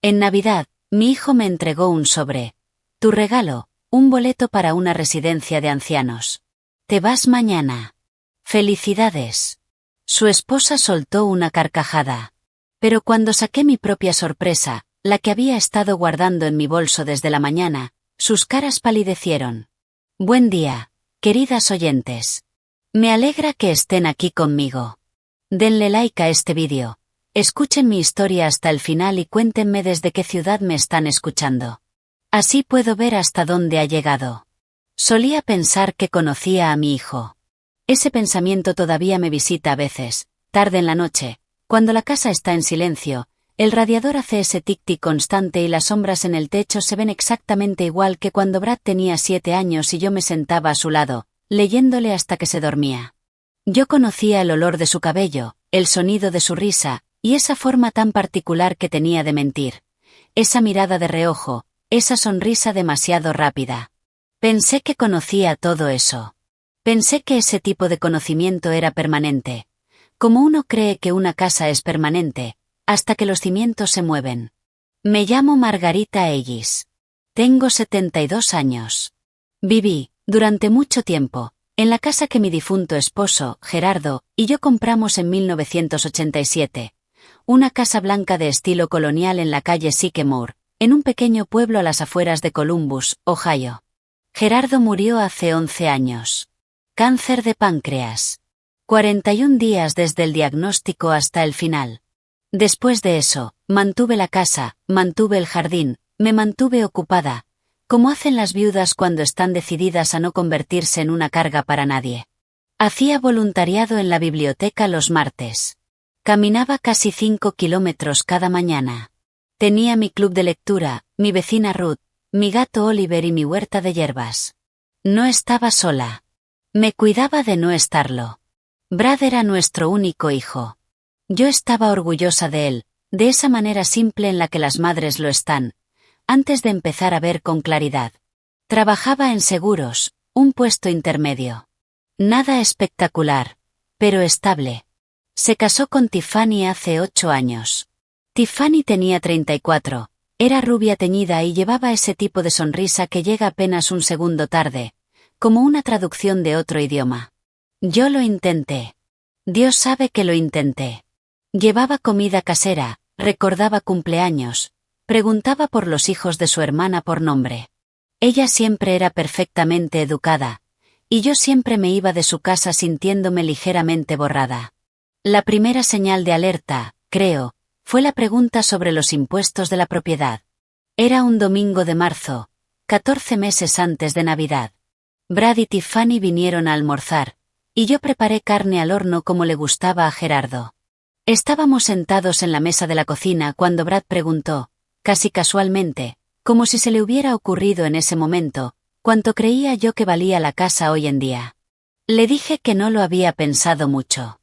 En Navidad, mi hijo me entregó un sobre. Tu regalo, un boleto para una residencia de ancianos. Te vas mañana. Felicidades. Su esposa soltó una carcajada. Pero cuando saqué mi propia sorpresa, la que había estado guardando en mi bolso desde la mañana, sus caras palidecieron. Buen día, queridas oyentes. Me alegra que estén aquí conmigo. Denle like a este vídeo. Escuchen mi historia hasta el final y cuéntenme desde qué ciudad me están escuchando. Así puedo ver hasta dónde ha llegado. Solía pensar que conocía a mi hijo. Ese pensamiento todavía me visita a veces, tarde en la noche, cuando la casa está en silencio, el radiador hace ese tic-tic constante y las sombras en el techo se ven exactamente igual que cuando Brad tenía 7 años y yo me sentaba a su lado, leyéndole hasta que se dormía. Yo conocía el olor de su cabello, el sonido de su risa, y esa forma tan particular que tenía de mentir. Esa mirada de reojo, esa sonrisa demasiado rápida. Pensé que conocía todo eso. Pensé que ese tipo de conocimiento era permanente. Como uno cree que una casa es permanente, hasta que los cimientos se mueven. Me llamo Margarita Ellis. Tengo 72 años. Viví, durante mucho tiempo, en la casa que mi difunto esposo, Gerardo, y yo compramos en 1987. Una casa blanca de estilo colonial en la calle Sycamore, en un pequeño pueblo a las afueras de Columbus, Ohio. Gerardo murió hace 11 años. Cáncer de páncreas. 41 días desde el diagnóstico hasta el final. Después de eso, mantuve la casa, mantuve el jardín, me mantuve ocupada, como hacen las viudas cuando están decididas a no convertirse en una carga para nadie. Hacía voluntariado en la biblioteca los martes. Caminaba casi 5 kilómetros cada mañana. Tenía mi club de lectura, mi vecina Ruth, mi gato Oliver y mi huerta de hierbas. No estaba sola. Me cuidaba de no estarlo. Brad era nuestro único hijo. Yo estaba orgullosa de él, de esa manera simple en la que las madres lo están, antes de empezar a ver con claridad. Trabajaba en seguros, un puesto intermedio. Nada espectacular, pero estable. Se casó con Tiffany hace 8 años. Tiffany tenía 34, era rubia teñida y llevaba ese tipo de sonrisa que llega apenas un segundo tarde, como una traducción de otro idioma. Yo lo intenté. Dios sabe que lo intenté. Llevaba comida casera, recordaba cumpleaños, preguntaba por los hijos de su hermana por nombre. Ella siempre era perfectamente educada, y yo siempre me iba de su casa sintiéndome ligeramente borrada. La primera señal de alerta, creo, fue la pregunta sobre los impuestos de la propiedad. Era un domingo de marzo, 14 meses antes de Navidad. Brad y Tiffany vinieron a almorzar, y yo preparé carne al horno como le gustaba a Gerardo. Estábamos sentados en la mesa de la cocina cuando Brad preguntó, casi casualmente, como si se le hubiera ocurrido en ese momento, cuánto creía yo que valía la casa hoy en día. Le dije que no lo había pensado mucho.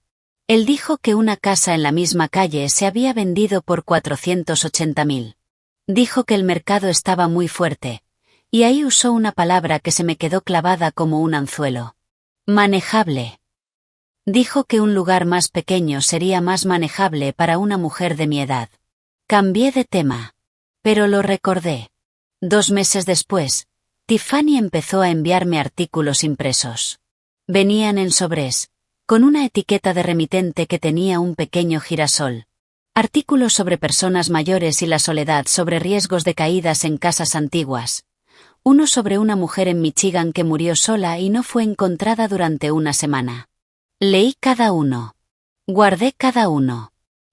Él dijo que una casa en la misma calle se había vendido por 480.000. Dijo que el mercado estaba muy fuerte, y ahí usó una palabra que se me quedó clavada como un anzuelo. Manejable. Dijo que un lugar más pequeño sería más manejable para una mujer de mi edad. Cambié de tema. Pero lo recordé. 2 meses después, Tiffany empezó a enviarme artículos impresos. Venían en sobres, con una etiqueta de remitente que tenía un pequeño girasol. Artículos sobre personas mayores y la soledad, sobre riesgos de caídas en casas antiguas. Uno sobre una mujer en Michigan que murió sola y no fue encontrada durante una semana. Leí cada uno. Guardé cada uno.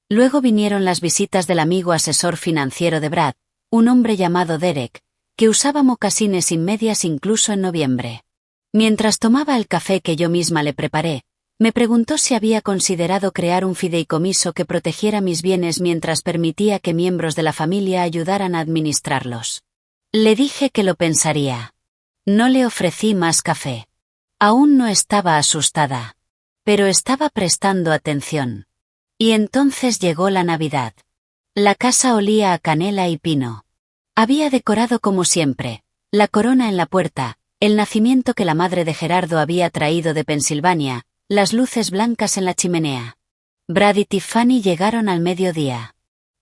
Luego vinieron las visitas del amigo asesor financiero de Brad, un hombre llamado Derek, que usaba mocasines sin medias incluso en noviembre. Mientras tomaba el café que yo misma le preparé, me preguntó si había considerado crear un fideicomiso que protegiera mis bienes mientras permitía que miembros de la familia ayudaran a administrarlos. Le dije que lo pensaría. No le ofrecí más café. Aún no estaba asustada. Pero estaba prestando atención. Y entonces llegó la Navidad. La casa olía a canela y pino. Había decorado como siempre, la corona en la puerta, el nacimiento que la madre de Gerardo había traído de Pensilvania, las luces blancas en la chimenea. Brad y Tiffany llegaron al mediodía.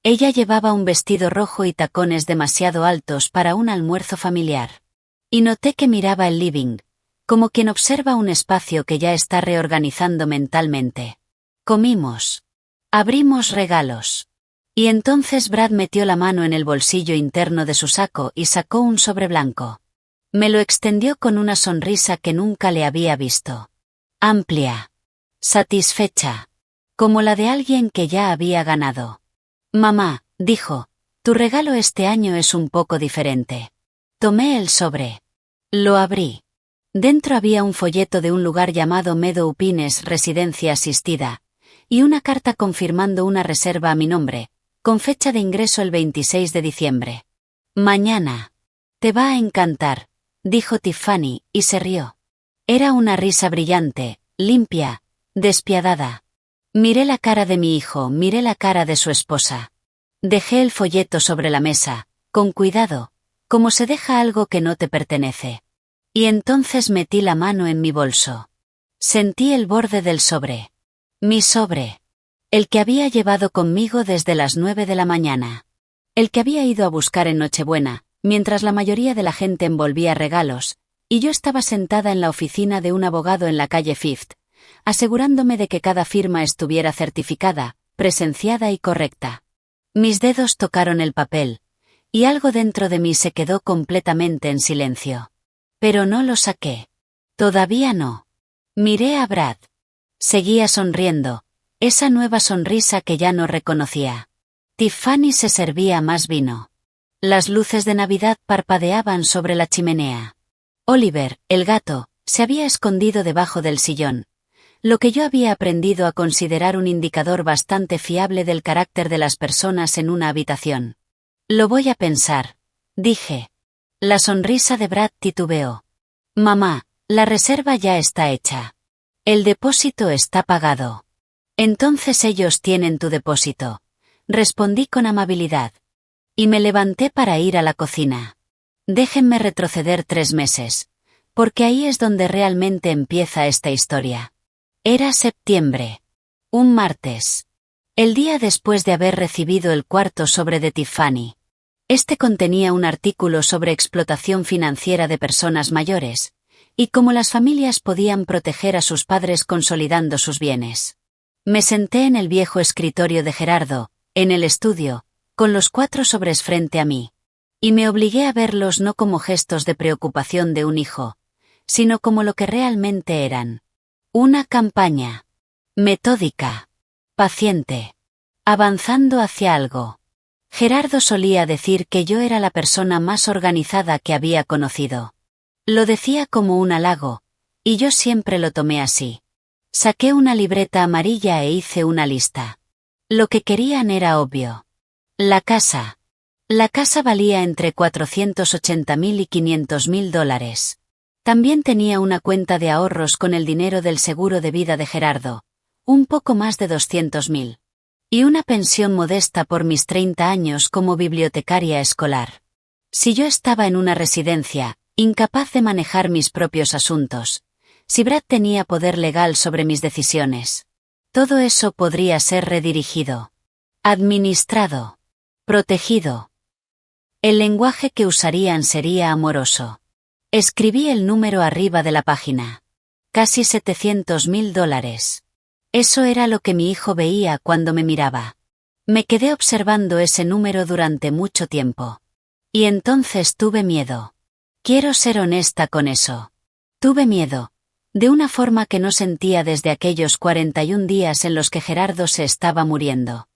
Ella llevaba un vestido rojo y tacones demasiado altos para un almuerzo familiar. Y noté que miraba el living, como quien observa un espacio que ya está reorganizando mentalmente. Comimos. Abrimos regalos. Y entonces Brad metió la mano en el bolsillo interno de su saco y sacó un sobre blanco. Me lo extendió con una sonrisa que nunca le había visto. Amplia. Satisfecha. Como la de alguien que ya había ganado. Mamá, dijo, tu regalo este año es un poco diferente. Tomé el sobre. Lo abrí. Dentro había un folleto de un lugar llamado Meadow Pines Residencia Asistida, y una carta confirmando una reserva a mi nombre, con fecha de ingreso el 26 de diciembre. Mañana. Te va a encantar, dijo Tiffany, y se rió. Era una risa brillante, limpia, despiadada. Miré la cara de mi hijo, miré la cara de su esposa. Dejé el folleto sobre la mesa, con cuidado, como se deja algo que no te pertenece. Y entonces metí la mano en mi bolso. Sentí el borde del sobre. Mi sobre. El que había llevado conmigo desde las 9 de la mañana. El que había ido a buscar en Nochebuena, mientras la mayoría de la gente envolvía regalos, y yo estaba sentada en la oficina de un abogado en la calle Fifth, asegurándome de que cada firma estuviera certificada, presenciada y correcta. Mis dedos tocaron el papel, y algo dentro de mí se quedó completamente en silencio. Pero no lo saqué. Todavía no. Miré a Brad. Seguía sonriendo, esa nueva sonrisa que ya no reconocía. Tiffany se servía más vino. Las luces de Navidad parpadeaban sobre la chimenea. Oliver, el gato, se había escondido debajo del sillón, lo que yo había aprendido a considerar un indicador bastante fiable del carácter de las personas en una habitación. Lo voy a pensar, dije. La sonrisa de Brad titubeó. Mamá, la reserva ya está hecha. El depósito está pagado. Entonces ellos tienen tu depósito, respondí con amabilidad. Y me levanté para ir a la cocina. Déjenme retroceder 3 meses, porque ahí es donde realmente empieza esta historia. Era septiembre. Un martes. El día después de haber recibido el cuarto sobre de Tiffany. Este contenía un artículo sobre explotación financiera de personas mayores, y cómo las familias podían proteger a sus padres consolidando sus bienes. Me senté en el viejo escritorio de Gerardo, en el estudio, con los 4 sobres frente a mí. Y me obligué a verlos no como gestos de preocupación de un hijo, sino como lo que realmente eran. Una campaña. Metódica. Paciente. Avanzando hacia algo. Gerardo solía decir que yo era la persona más organizada que había conocido. Lo decía como un halago, y yo siempre lo tomé así. Saqué una libreta amarilla e hice una lista. Lo que querían era obvio. La casa. La casa valía entre $480,000 y $500,000. También tenía una cuenta de ahorros con el dinero del seguro de vida de Gerardo, un poco más de $200,000. Y una pensión modesta por mis 30 años como bibliotecaria escolar. Si yo estaba en una residencia, incapaz de manejar mis propios asuntos, si Brad tenía poder legal sobre mis decisiones, todo eso podría ser redirigido, administrado, protegido. El lenguaje que usarían sería amoroso. Escribí el número arriba de la página. Casi $700,000. Eso era lo que mi hijo veía cuando me miraba. Me quedé observando ese número durante mucho tiempo. Y entonces tuve miedo. Quiero ser honesta con eso. Tuve miedo. De una forma que no sentía desde aquellos 41 días en los que Gerardo se estaba muriendo.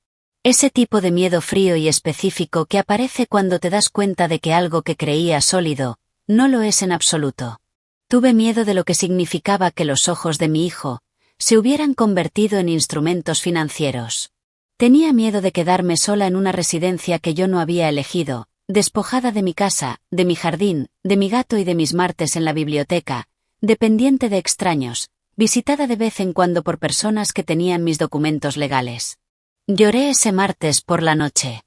Ese tipo de miedo frío y específico que aparece cuando te das cuenta de que algo que creías sólido, no lo es en absoluto. Tuve miedo de lo que significaba que los ojos de mi hijo se hubieran convertido en instrumentos financieros. Tenía miedo de quedarme sola en una residencia que yo no había elegido, despojada de mi casa, de mi jardín, de mi gato y de mis martes en la biblioteca, dependiente de extraños, visitada de vez en cuando por personas que tenían mis documentos legales. Lloré ese martes por la noche.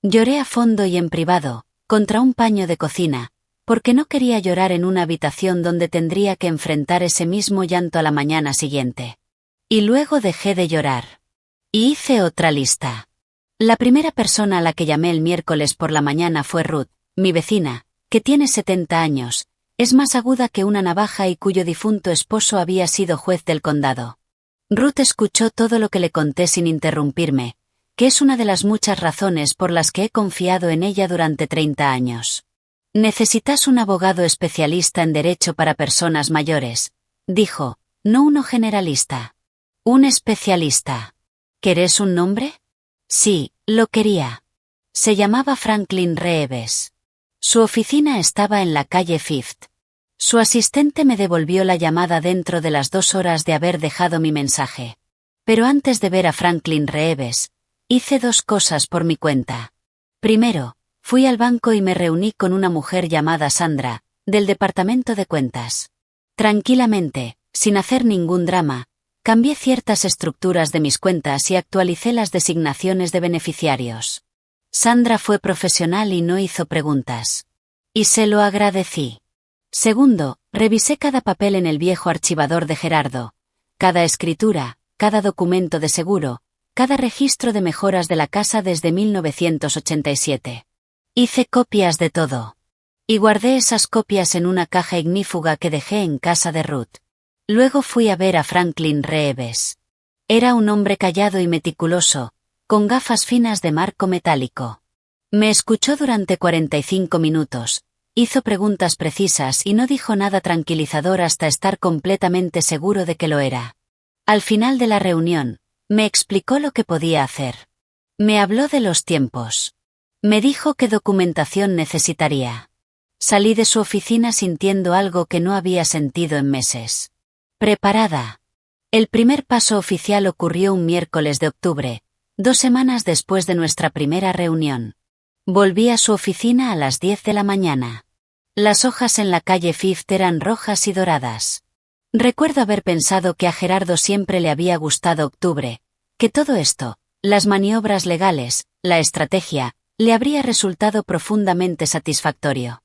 Lloré a fondo y en privado, contra un paño de cocina, porque no quería llorar en una habitación donde tendría que enfrentar ese mismo llanto a la mañana siguiente. Y luego dejé de llorar. Y hice otra lista. La primera persona a la que llamé el miércoles por la mañana fue Ruth, mi vecina, que tiene 70 años, es más aguda que una navaja y cuyo difunto esposo había sido juez del condado. Ruth escuchó todo lo que le conté sin interrumpirme, que es una de las muchas razones por las que he confiado en ella durante 30 años. Necesitas un abogado especialista en derecho para personas mayores, dijo, no uno generalista. Un especialista. ¿Querés un nombre? Sí, lo quería. Se llamaba Franklin Reeves. Su oficina estaba en la calle Fifth. Su asistente me devolvió la llamada dentro de las 2 horas de haber dejado mi mensaje. Pero antes de ver a Franklin Reeves, hice 2 cosas por mi cuenta. Primero, fui al banco y me reuní con una mujer llamada Sandra, del departamento de cuentas. Tranquilamente, sin hacer ningún drama, cambié ciertas estructuras de mis cuentas y actualicé las designaciones de beneficiarios. Sandra fue profesional y no hizo preguntas. Y se lo agradecí. Segundo, revisé cada papel en el viejo archivador de Gerardo, cada escritura, cada documento de seguro, cada registro de mejoras de la casa desde 1987. Hice copias de todo. Y guardé esas copias en una caja ignífuga que dejé en casa de Ruth. Luego fui a ver a Franklin Reeves. Era un hombre callado y meticuloso, con gafas finas de marco metálico. Me escuchó durante 45 minutos, hizo preguntas precisas y no dijo nada tranquilizador hasta estar completamente seguro de que lo era. Al final de la reunión, me explicó lo que podía hacer. Me habló de los tiempos. Me dijo qué documentación necesitaría. Salí de su oficina sintiendo algo que no había sentido en meses. Preparada. El primer paso oficial ocurrió un miércoles de octubre, 2 semanas después de nuestra primera reunión. Volví a su oficina a las 10 de la mañana. Las hojas en la calle Fifth eran rojas y doradas. Recuerdo haber pensado que a Gerardo siempre le había gustado octubre, que todo esto, las maniobras legales, la estrategia, le habría resultado profundamente satisfactorio.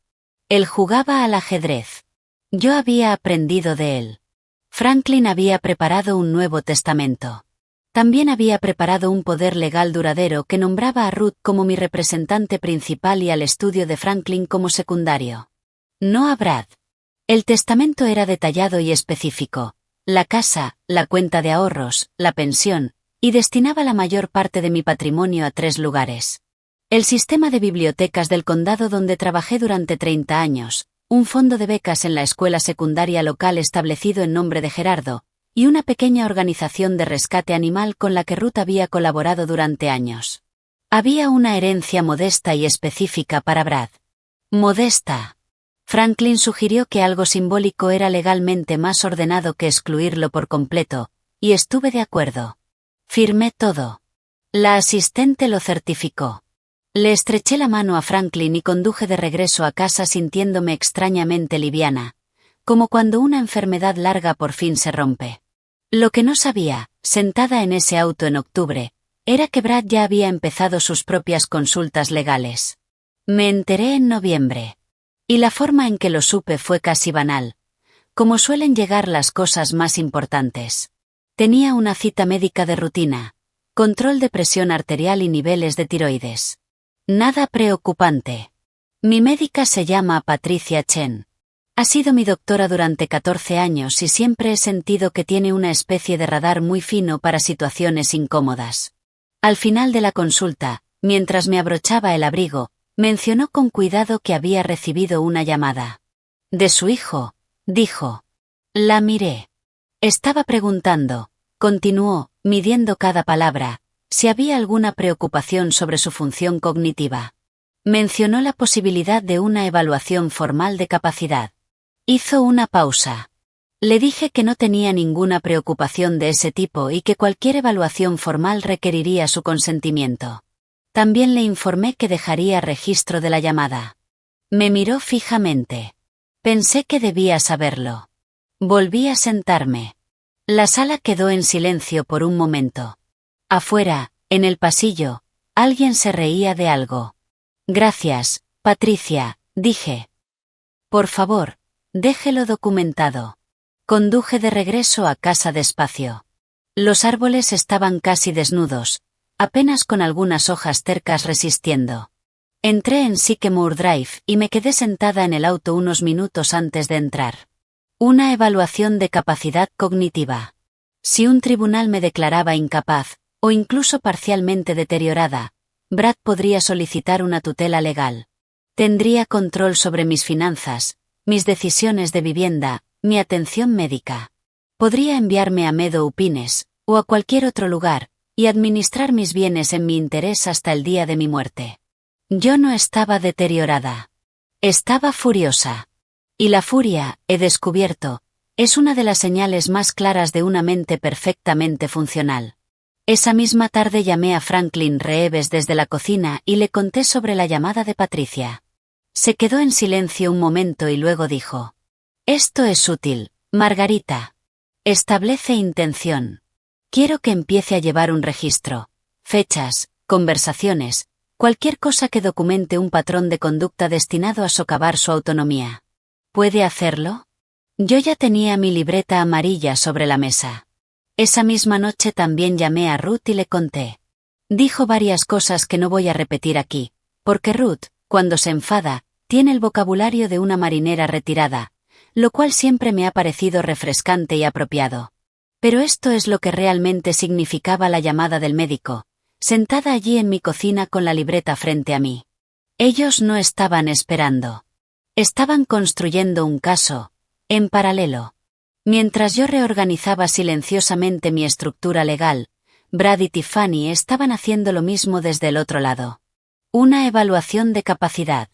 Él jugaba al ajedrez. Yo había aprendido de él. Franklin había preparado un Nuevo Testamento. También había preparado un poder legal duradero que nombraba a Ruth como mi representante principal y al estudio de Franklin como secundario. No a Brad. El testamento era detallado y específico. La casa, la cuenta de ahorros, la pensión, y destinaba la mayor parte de mi patrimonio a 3 lugares. El sistema de bibliotecas del condado donde trabajé durante 30 años, un fondo de becas en la escuela secundaria local establecido en nombre de Gerardo, y una pequeña organización de rescate animal con la que Ruth había colaborado durante años. Había una herencia modesta y específica para Brad. Modesta. Franklin sugirió que algo simbólico era legalmente más ordenado que excluirlo por completo, y estuve de acuerdo. Firmé todo. La asistente lo certificó. Le estreché la mano a Franklin y conduje de regreso a casa sintiéndome extrañamente liviana, como cuando una enfermedad larga por fin se rompe. Lo que no sabía, sentada en ese auto en octubre, era que Brad ya había empezado sus propias consultas legales. Me enteré en noviembre. Y la forma en que lo supe fue casi banal, como suelen llegar las cosas más importantes. Tenía una cita médica de rutina, control de presión arterial y niveles de tiroides. Nada preocupante. Mi médica se llama Patricia Chen. Ha sido mi doctora durante 14 años y siempre he sentido que tiene una especie de radar muy fino para situaciones incómodas. Al final de la consulta, mientras me abrochaba el abrigo, mencionó con cuidado que había recibido una llamada. De su hijo, dijo. La miré. Estaba preguntando, continuó, midiendo cada palabra, si había alguna preocupación sobre su función cognitiva. Mencionó la posibilidad de una evaluación formal de capacidad. Hizo una pausa. Le dije que no tenía ninguna preocupación de ese tipo y que cualquier evaluación formal requeriría su consentimiento. También le informé que dejaría registro de la llamada. Me miró fijamente. Pensé que debía saberlo. Volví a sentarme. La sala quedó en silencio por un momento. Afuera, en el pasillo, alguien se reía de algo. Gracias, Patricia, dije. Por favor, déjelo documentado. Conduje de regreso a casa despacio. Los árboles estaban casi desnudos, apenas con algunas hojas tercas resistiendo. Entré en Sycamore Drive y me quedé sentada en el auto unos minutos antes de entrar. Una evaluación de capacidad cognitiva. Si un tribunal me declaraba incapaz, o incluso parcialmente deteriorada, Brad podría solicitar una tutela legal. Tendría control sobre mis finanzas, mis decisiones de vivienda, mi atención médica. Podría enviarme a Meadow Pines, o a cualquier otro lugar, y administrar mis bienes en mi interés hasta el día de mi muerte. Yo no estaba deteriorada. Estaba furiosa. Y la furia, he descubierto, es una de las señales más claras de una mente perfectamente funcional. Esa misma tarde llamé a Franklin Reeves desde la cocina y le conté sobre la llamada de Patricia. Se quedó en silencio un momento y luego dijo: «Esto es útil, Margarita. Establece intención. Quiero que empiece a llevar un registro, fechas, conversaciones, cualquier cosa que documente un patrón de conducta destinado a socavar su autonomía. ¿Puede hacerlo?». Yo ya tenía mi libreta amarilla sobre la mesa. Esa misma noche también llamé a Ruth y le conté. Dijo varias cosas que no voy a repetir aquí, porque Ruth, cuando se enfada, tiene el vocabulario de una marinera retirada, lo cual siempre me ha parecido refrescante y apropiado. Pero esto es lo que realmente significaba la llamada del médico, sentada allí en mi cocina con la libreta frente a mí. Ellos no estaban esperando. Estaban construyendo un caso, en paralelo. Mientras yo reorganizaba silenciosamente mi estructura legal, Brad y Tiffany estaban haciendo lo mismo desde el otro lado. Una evaluación de capacidad.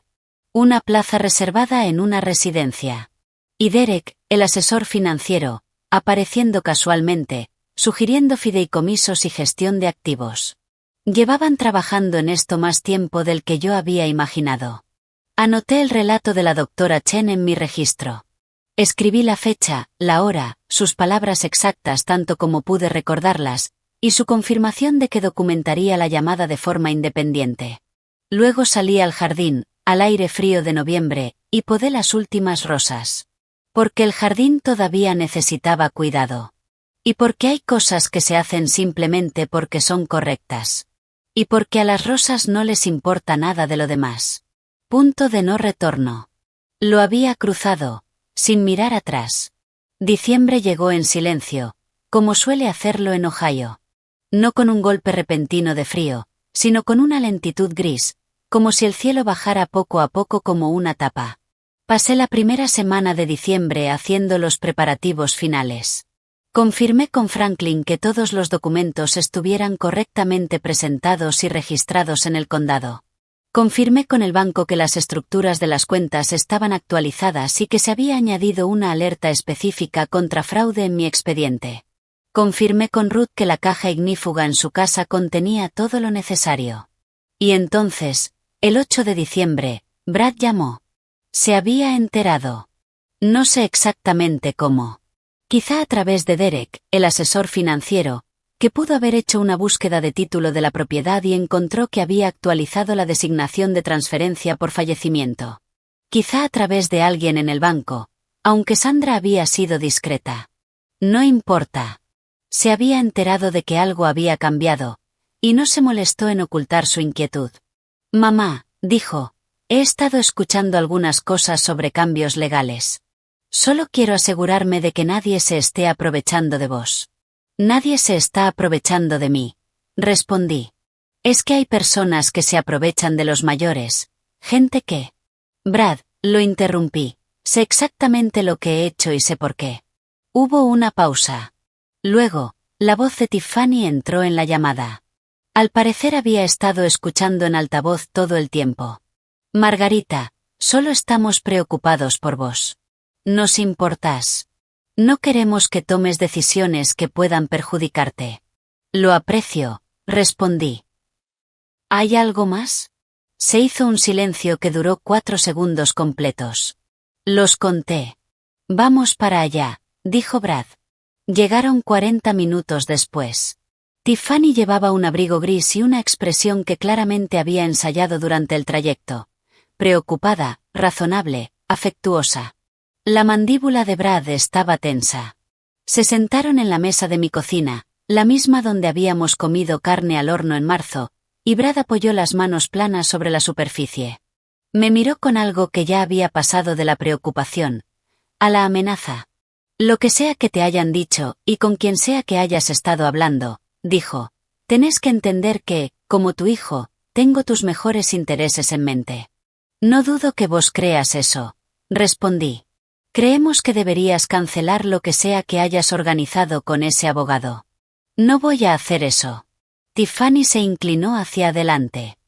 Una plaza reservada en una residencia. Y Derek, el asesor financiero, apareciendo casualmente, sugiriendo fideicomisos y gestión de activos. Llevaban trabajando en esto más tiempo del que yo había imaginado. Anoté el relato de la doctora Chen en mi registro. Escribí la fecha, la hora, sus palabras exactas tanto como pude recordarlas, y su confirmación de que documentaría la llamada de forma independiente. Luego salí al jardín, al aire frío de noviembre, y podé las últimas rosas. Porque el jardín todavía necesitaba cuidado. Y porque hay cosas que se hacen simplemente porque son correctas. Y porque a las rosas no les importa nada de lo demás. Punto de no retorno. Lo había cruzado, sin mirar atrás. Diciembre llegó en silencio, como suele hacerlo en Ohio. No con un golpe repentino de frío, sino con una lentitud gris, como si el cielo bajara poco a poco como una tapa. Pasé la primera semana de diciembre haciendo los preparativos finales. Confirmé con Franklin que todos los documentos estuvieran correctamente presentados y registrados en el condado. Confirmé con el banco que las estructuras de las cuentas estaban actualizadas y que se había añadido una alerta específica contra fraude en mi expediente. Confirmé con Ruth que la caja ignífuga en su casa contenía todo lo necesario. Y entonces, el 8 de diciembre, Brad llamó. Se había enterado. No sé exactamente cómo. Quizá a través de Derek, el asesor financiero, que pudo haber hecho una búsqueda de título de la propiedad y encontró que había actualizado la designación de transferencia por fallecimiento. Quizá a través de alguien en el banco, aunque Sandra había sido discreta. No importa. Se había enterado de que algo había cambiado, y no se molestó en ocultar su inquietud. «Mamá», dijo, «he estado escuchando algunas cosas sobre cambios legales. Solo quiero asegurarme de que nadie se esté aprovechando de vos». «Nadie se está aprovechando de mí», respondí. «Es que hay personas que se aprovechan de los mayores, gente que...». «Brad», lo interrumpí, «sé exactamente lo que he hecho y sé por qué». Hubo una pausa. Luego, la voz de Tiffany entró en la llamada. Al parecer había estado escuchando en altavoz todo el tiempo. «Margarita, solo estamos preocupados por vos. Nos importás. No queremos que tomes decisiones que puedan perjudicarte». «Lo aprecio», respondí. «¿Hay algo más?». Se hizo un silencio que duró 4 segundos completos. Los conté. «Vamos para allá», dijo Brad. Llegaron 40 minutos después. Tiffany llevaba un abrigo gris y una expresión que claramente había ensayado durante el trayecto. Preocupada, razonable, afectuosa. La mandíbula de Brad estaba tensa. Se sentaron en la mesa de mi cocina, la misma donde habíamos comido carne al horno en marzo, y Brad apoyó las manos planas sobre la superficie. Me miró con algo que ya había pasado de la preocupación a la amenaza. Lo que sea que te hayan dicho, y con quien sea que hayas estado hablando, dijo, tenés que entender que, como tu hijo, tengo tus mejores intereses en mente. No dudo que vos creas eso, respondí. Creemos que deberías cancelar lo que sea que hayas organizado con ese abogado. No voy a hacer eso. Tiffany se inclinó hacia adelante.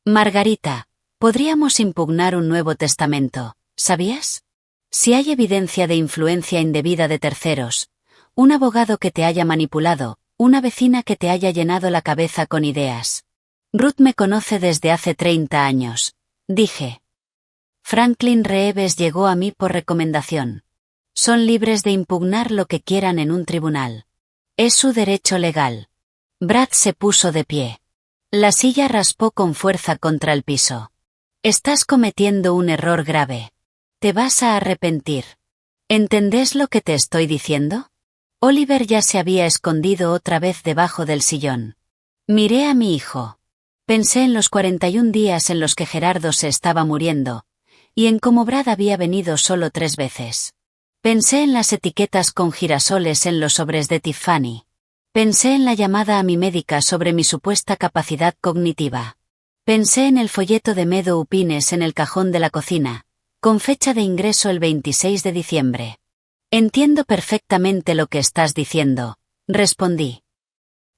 Margarita, podríamos impugnar un nuevo testamento, ¿sabías? Si hay evidencia de influencia indebida de terceros, un abogado que te haya manipulado, una vecina que te haya llenado la cabeza con ideas. Ruth me conoce desde hace 30 años, dije. Franklin Reeves llegó a mí por recomendación. Son libres de impugnar lo que quieran en un tribunal. Es su derecho legal. Brad se puso de pie. La silla raspó con fuerza contra el piso. Estás cometiendo un error grave. Te vas a arrepentir. ¿Entendés lo que te estoy diciendo? Oliver ya se había escondido otra vez debajo del sillón. Miré a mi hijo. Pensé en los 41 días en los que Gerardo se estaba muriendo, y en cómo Brad había venido solo 3 veces. Pensé en las etiquetas con girasoles en los sobres de Tiffany. Pensé en la llamada a mi médica sobre mi supuesta capacidad cognitiva. Pensé en el folleto de Meadow Pines en el cajón de la cocina, con fecha de ingreso el 26 de diciembre. Entiendo perfectamente lo que estás diciendo, respondí.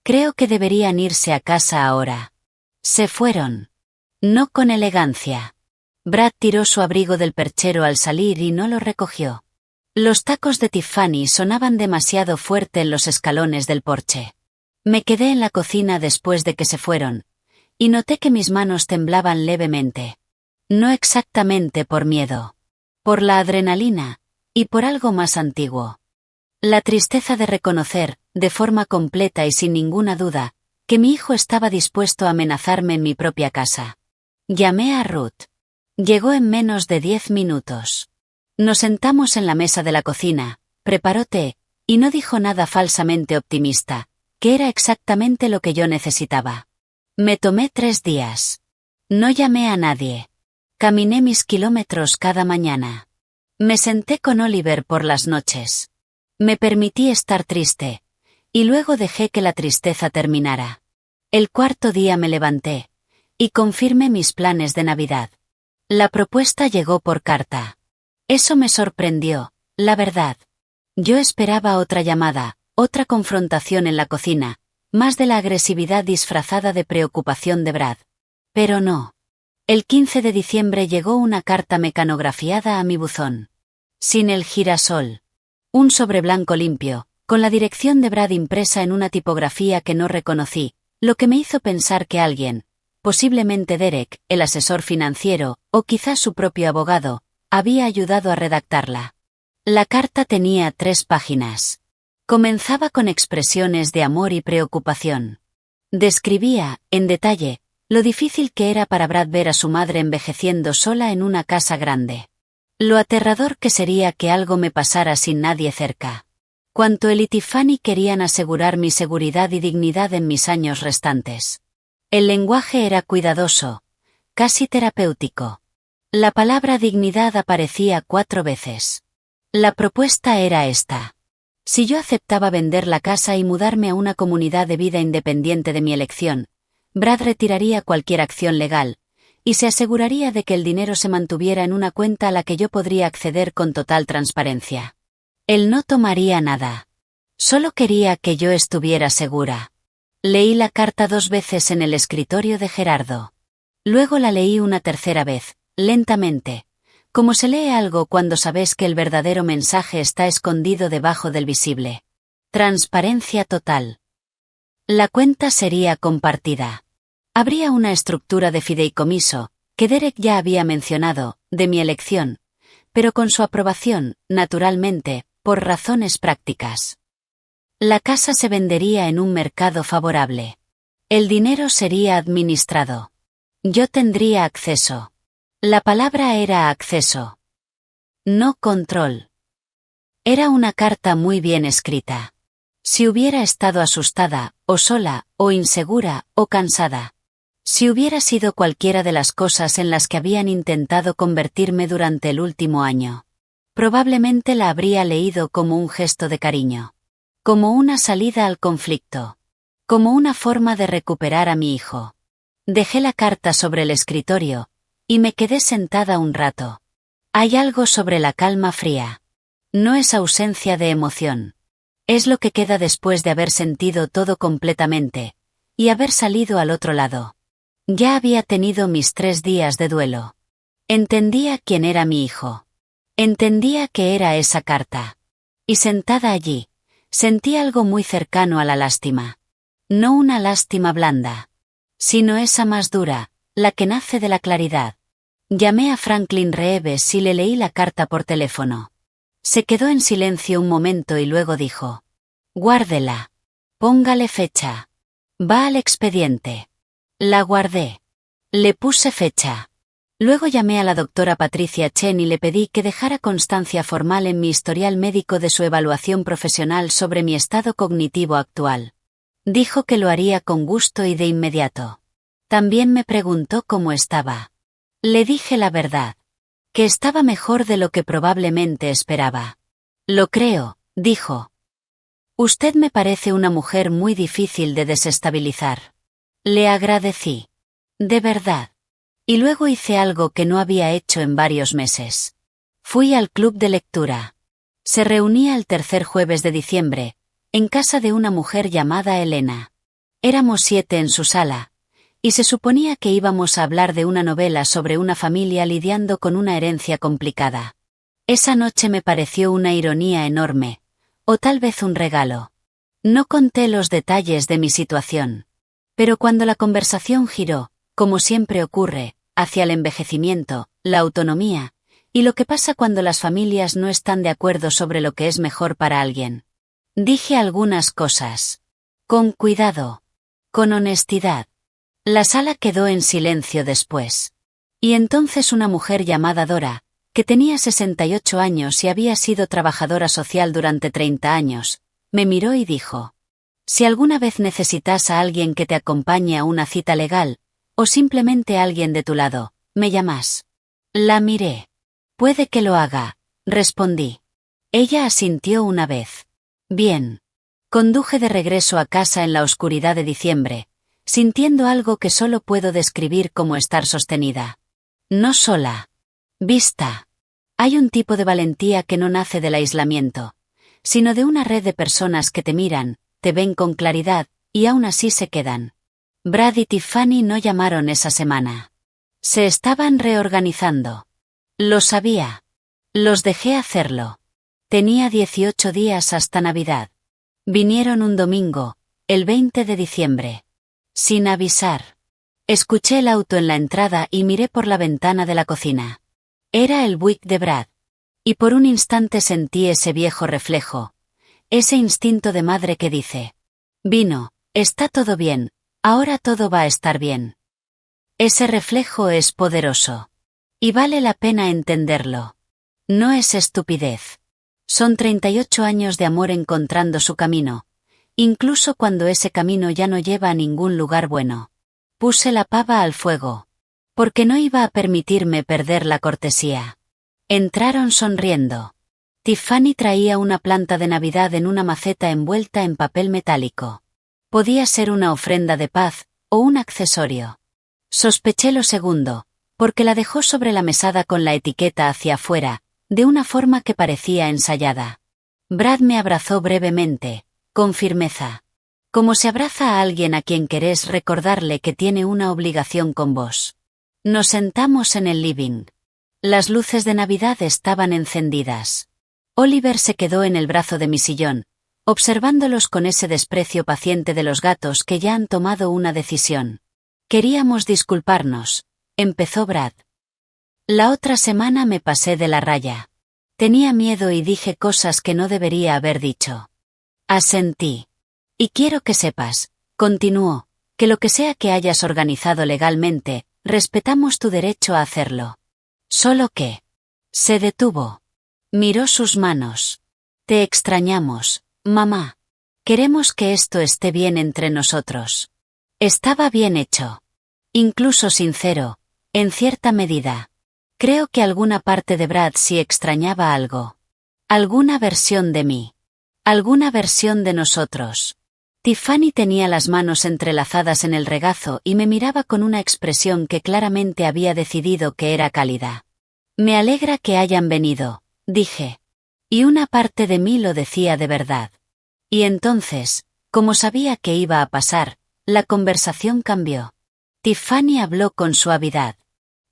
Creo que deberían irse a casa ahora. Se fueron. No con elegancia. Brad tiró su abrigo del perchero al salir y no lo recogió. Los tacos de Tiffany sonaban demasiado fuerte en los escalones del porche. Me quedé en la cocina después de que se fueron, y noté que mis manos temblaban levemente. No exactamente por miedo. Por la adrenalina, y por algo más antiguo. La tristeza de reconocer, de forma completa y sin ninguna duda, que mi hijo estaba dispuesto a amenazarme en mi propia casa. Llamé a Ruth. Llegó en menos de 10 minutos. Nos sentamos en la mesa de la cocina, preparó té, y no dijo nada falsamente optimista, que era exactamente lo que yo necesitaba. Me tomé 3 días. No llamé a nadie. Caminé mis kilómetros cada mañana. Me senté con Oliver por las noches. Me permití estar triste, y luego dejé que la tristeza terminara. El 4.º día me levanté, y confirmé mis planes de Navidad. La propuesta llegó por carta. Eso me sorprendió, la verdad. Yo esperaba otra llamada, otra confrontación en la cocina, más de la agresividad disfrazada de preocupación de Brad. Pero no. El 15 de diciembre llegó una carta mecanografiada a mi buzón. Sin el girasol. Un sobre blanco limpio, con la dirección de Brad impresa en una tipografía que no reconocí, lo que me hizo pensar que alguien, posiblemente Derek, el asesor financiero, o quizás su propio abogado, había ayudado a redactarla. La carta tenía 3 páginas. Comenzaba con expresiones de amor y preocupación. Describía, en detalle, lo difícil que era para Brad ver a su madre envejeciendo sola en una casa grande. Lo aterrador que sería que algo me pasara sin nadie cerca. Cuanto él y Tiffany querían asegurar mi seguridad y dignidad en mis años restantes. El lenguaje era cuidadoso, casi terapéutico. La palabra dignidad aparecía 4 veces. La propuesta era esta. Si yo aceptaba vender la casa y mudarme a una comunidad de vida independiente de mi elección, Brad retiraría cualquier acción legal, y se aseguraría de que el dinero se mantuviera en una cuenta a la que yo podría acceder con total transparencia. Él no tomaría nada. Solo quería que yo estuviera segura. Leí la carta 2 veces en el escritorio de Gerardo. Luego la leí una 3.ª vez, lentamente, como se lee algo cuando sabes que el verdadero mensaje está escondido debajo del visible. Transparencia total. La cuenta sería compartida. Habría una estructura de fideicomiso, que Derek ya había mencionado, de mi elección, pero con su aprobación, naturalmente, por razones prácticas. La casa se vendería en un mercado favorable. El dinero sería administrado. Yo tendría acceso. La palabra era acceso. No control. Era una carta muy bien escrita. Si hubiera estado asustada, o sola, o insegura, o cansada. Si hubiera sido cualquiera de las cosas en las que habían intentado convertirme durante el último año. Probablemente la habría leído como un gesto de cariño. Como una salida al conflicto. Como una forma de recuperar a mi hijo. Dejé la carta sobre el escritorio, y me quedé sentada un rato. Hay algo sobre la calma fría. No es ausencia de emoción. Es lo que queda después de haber sentido todo completamente, y haber salido al otro lado. Ya había tenido mis 3 días de duelo. Entendía quién era mi hijo. Entendía que era esa carta. Y sentada allí, sentí algo muy cercano a la lástima. No una lástima blanda, sino esa más dura, la que nace de la claridad. Llamé a Franklin Reeves y le leí la carta por teléfono. Se quedó en silencio un momento y luego dijo: «Guárdela. Póngale fecha. Va al expediente». La guardé. Le puse fecha. Luego llamé a la doctora Patricia Chen y le pedí que dejara constancia formal en mi historial médico de su evaluación profesional sobre mi estado cognitivo actual. Dijo que lo haría con gusto y de inmediato. También me preguntó cómo estaba. Le dije la verdad. Que estaba mejor de lo que probablemente esperaba. «Lo creo», dijo. «Usted me parece una mujer muy difícil de desestabilizar». Le agradecí. De verdad. Y luego hice algo que no había hecho en varios meses. Fui al club de lectura. Se reunía el tercer jueves de diciembre, en casa de una mujer llamada Elena. Éramos 7 en su sala, y se suponía que íbamos a hablar de una novela sobre una familia lidiando con una herencia complicada. Esa noche me pareció una ironía enorme, o tal vez un regalo. No conté los detalles de mi situación. Pero cuando la conversación giró, como siempre ocurre, hacia el envejecimiento, la autonomía, y lo que pasa cuando las familias no están de acuerdo sobre lo que es mejor para alguien. Dije algunas cosas. Con cuidado. Con honestidad. La sala quedó en silencio después. Y entonces una mujer llamada Dora, que tenía 68 años y había sido trabajadora social durante 30 años, me miró y dijo: «Si alguna vez necesitas a alguien que te acompañe a una cita legal, o simplemente alguien de tu lado, me llamas». La miré. «Puede que lo haga», respondí. Ella asintió una vez. Bien. Conduje de regreso a casa en la oscuridad de diciembre, sintiendo algo que solo puedo describir como estar sostenida. No sola. Vista. Hay un tipo de valentía que no nace del aislamiento, sino de una red de personas que te miran, te ven con claridad, y aún así se quedan. Brad y Tiffany no llamaron esa semana. Se estaban reorganizando. Lo sabía. Los dejé hacerlo. Tenía 18 días hasta Navidad. Vinieron un domingo, el 20 de diciembre. Sin avisar. Escuché el auto en la entrada y miré por la ventana de la cocina. Era el Buick de Brad. Y por un instante sentí ese viejo reflejo. Ese instinto de madre que dice: «Vino, está todo bien, ahora todo va a estar bien». Ese reflejo es poderoso. Y vale la pena entenderlo. No es estupidez. Son 38 años de amor encontrando su camino, incluso cuando ese camino ya no lleva a ningún lugar bueno. Puse la pava al fuego. Porque no iba a permitirme perder la cortesía. Entraron sonriendo. Tiffany traía una planta de Navidad en una maceta envuelta en papel metálico. Podía ser una ofrenda de paz, o un accesorio. Sospeché lo segundo, porque la dejó sobre la mesada con la etiqueta hacia afuera, de una forma que parecía ensayada. Brad me abrazó brevemente, con firmeza. Como se abraza a alguien a quien querés recordarle que tiene una obligación con vos. Nos sentamos en el living. Las luces de Navidad estaban encendidas. Oliver se quedó en el brazo de mi sillón, observándolos con ese desprecio paciente de los gatos que ya han tomado una decisión. «Queríamos disculparnos», empezó Brad. «La otra semana me pasé de la raya. Tenía miedo y dije cosas que no debería haber dicho». Asentí. «Y quiero que sepas», continuó, «que lo que sea que hayas organizado legalmente, respetamos tu derecho a hacerlo». Solo que... Se detuvo. Miró sus manos. «Te extrañamos, mamá». Queremos que esto esté bien entre nosotros. Estaba bien hecho. Incluso sincero, en cierta medida. Creo que alguna parte de Brad sí extrañaba algo. Alguna versión de mí. Alguna versión de nosotros. Tiffany tenía las manos entrelazadas en el regazo y me miraba con una expresión que claramente había decidido que era cálida. Me alegra que hayan venido, dije. Y una parte de mí lo decía de verdad. Y entonces, como sabía que iba a pasar, la conversación cambió. Tiffany habló con suavidad.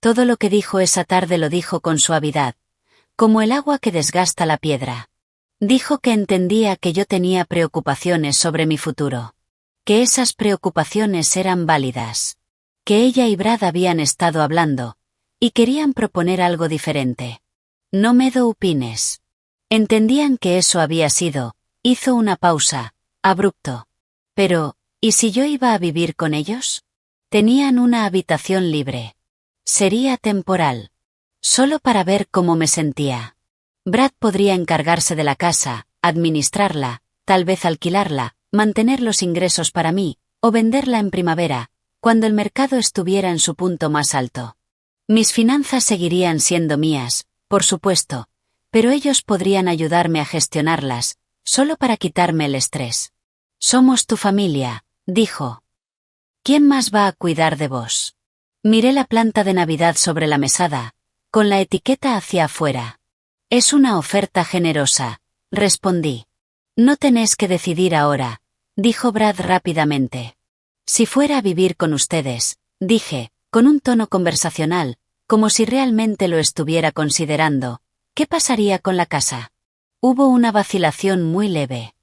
Todo lo que dijo esa tarde lo dijo con suavidad, como el agua que desgasta la piedra. Dijo que entendía que yo tenía preocupaciones sobre mi futuro. Que esas preocupaciones eran válidas. Que ella y Brad habían estado hablando, y querían proponer algo diferente. No me do opines. Entendían que eso había sido, hizo una pausa, abrupto. Pero, ¿y si yo iba a vivir con ellos? Tenían una habitación libre. Sería temporal. Solo para ver cómo me sentía. Brad podría encargarse de la casa, administrarla, tal vez alquilarla, mantener los ingresos para mí, o venderla en primavera, cuando el mercado estuviera en su punto más alto. Mis finanzas seguirían siendo mías, por supuesto, pero ellos podrían ayudarme a gestionarlas, solo para quitarme el estrés. Somos tu familia, dijo. ¿Quién más va a cuidar de vos? Miré la planta de Navidad sobre la mesada, con la etiqueta hacia afuera. Es una oferta generosa, respondí. No tenés que decidir ahora, dijo Brad rápidamente. Si fuera a vivir con ustedes, dije, con un tono conversacional, como si realmente lo estuviera considerando, ¿qué pasaría con la casa? Hubo una vacilación muy leve.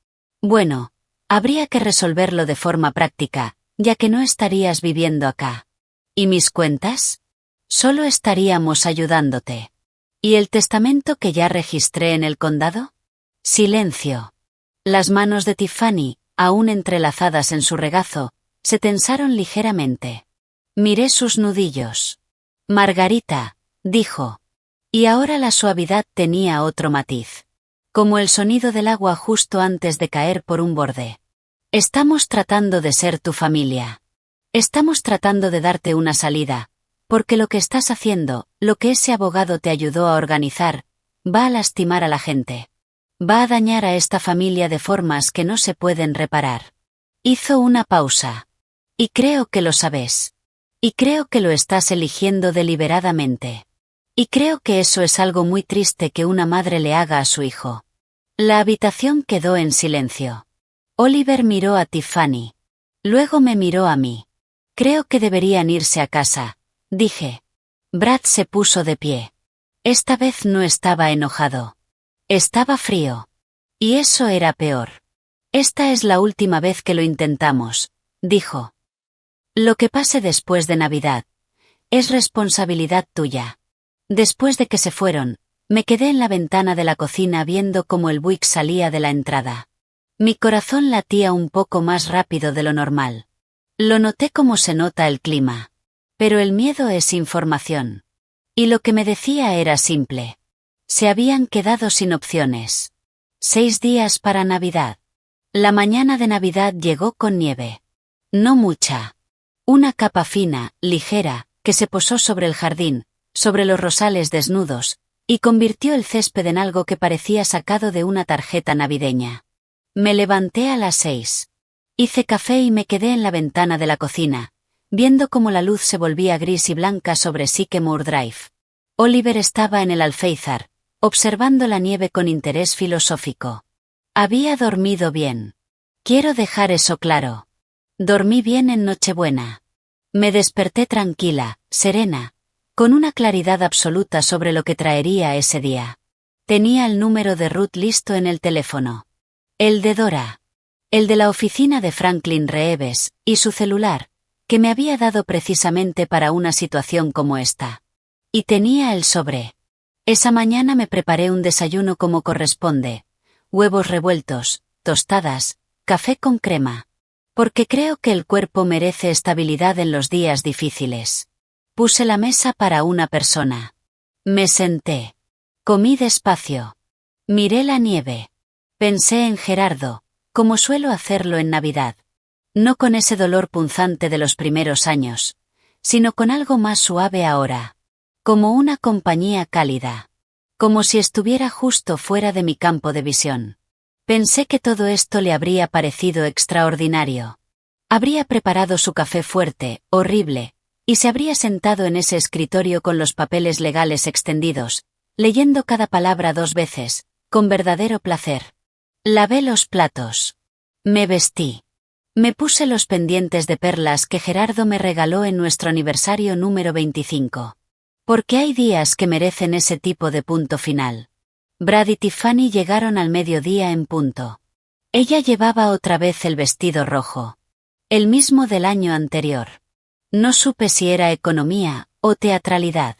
Bueno, habría que resolverlo de forma práctica, ya que no estarías viviendo acá. ¿Y mis cuentas? Solo estaríamos ayudándote. ¿Y el testamento que ya registré en el condado? Silencio. Las manos de Tiffany, aún entrelazadas en su regazo, se tensaron ligeramente. Miré sus nudillos. Margarita, dijo. Y ahora la suavidad tenía otro matiz. Como el sonido del agua justo antes de caer por un borde. Estamos tratando de ser tu familia. Estamos tratando de darte una salida, porque lo que estás haciendo, lo que ese abogado te ayudó a organizar, va a lastimar a la gente. Va a dañar a esta familia de formas que no se pueden reparar. Hizo una pausa. Y creo que lo sabes. Y creo que lo estás eligiendo deliberadamente. Y creo que eso es algo muy triste que una madre le haga a su hijo. La habitación quedó en silencio. Oliver miró a Tiffany. Luego me miró a mí. Creo que deberían irse a casa, dije. Brad se puso de pie. Esta vez no estaba enojado. Estaba frío. Y eso era peor. Esta es la última vez que lo intentamos, dijo. Lo que pase después de Navidad es responsabilidad tuya. Después de que se fueron, me quedé en la ventana de la cocina viendo cómo el Buick salía de la entrada. Mi corazón latía un poco más rápido de lo normal. Lo noté como se nota el clima. Pero el miedo es información. Y lo que me decía era simple. Se habían quedado sin opciones. 6 días para Navidad. La mañana de Navidad llegó con nieve. No mucha. Una capa fina, ligera, que se posó sobre el jardín, sobre los rosales desnudos, y convirtió el césped en algo que parecía sacado de una tarjeta navideña. Me levanté a las 6. Hice café y me quedé en la ventana de la cocina, viendo cómo la luz se volvía gris y blanca sobre Sycamore Drive. Oliver estaba en el alféizar, observando la nieve con interés filosófico. Había dormido bien. Quiero dejar eso claro. Dormí bien en Nochebuena. Me desperté tranquila, serena, con una claridad absoluta sobre lo que traería ese día. Tenía el número de Ruth listo en el teléfono. El de Dora. El de la oficina de Franklin Reeves, y su celular, que me había dado precisamente para una situación como esta. Y tenía el sobre. Esa mañana me preparé un desayuno como corresponde. Huevos revueltos, tostadas, café con crema. Porque creo que el cuerpo merece estabilidad en los días difíciles. Puse la mesa para una persona. Me senté. Comí despacio. Miré la nieve. Pensé en Gerardo, como suelo hacerlo en Navidad. No con ese dolor punzante de los primeros años, sino con algo más suave ahora. Como una compañía cálida. Como si estuviera justo fuera de mi campo de visión. Pensé que todo esto le habría parecido extraordinario. Habría preparado su café fuerte, horrible, y se habría sentado en ese escritorio con los papeles legales extendidos, leyendo cada palabra 2 veces, con verdadero placer. Lavé los platos. Me vestí. Me puse los pendientes de perlas que Gerardo me regaló en nuestro aniversario número 25. Porque hay días que merecen ese tipo de punto final. Brad y Tiffany llegaron al mediodía en punto. Ella llevaba otra vez el vestido rojo. El mismo del año anterior. No supe si era economía o teatralidad.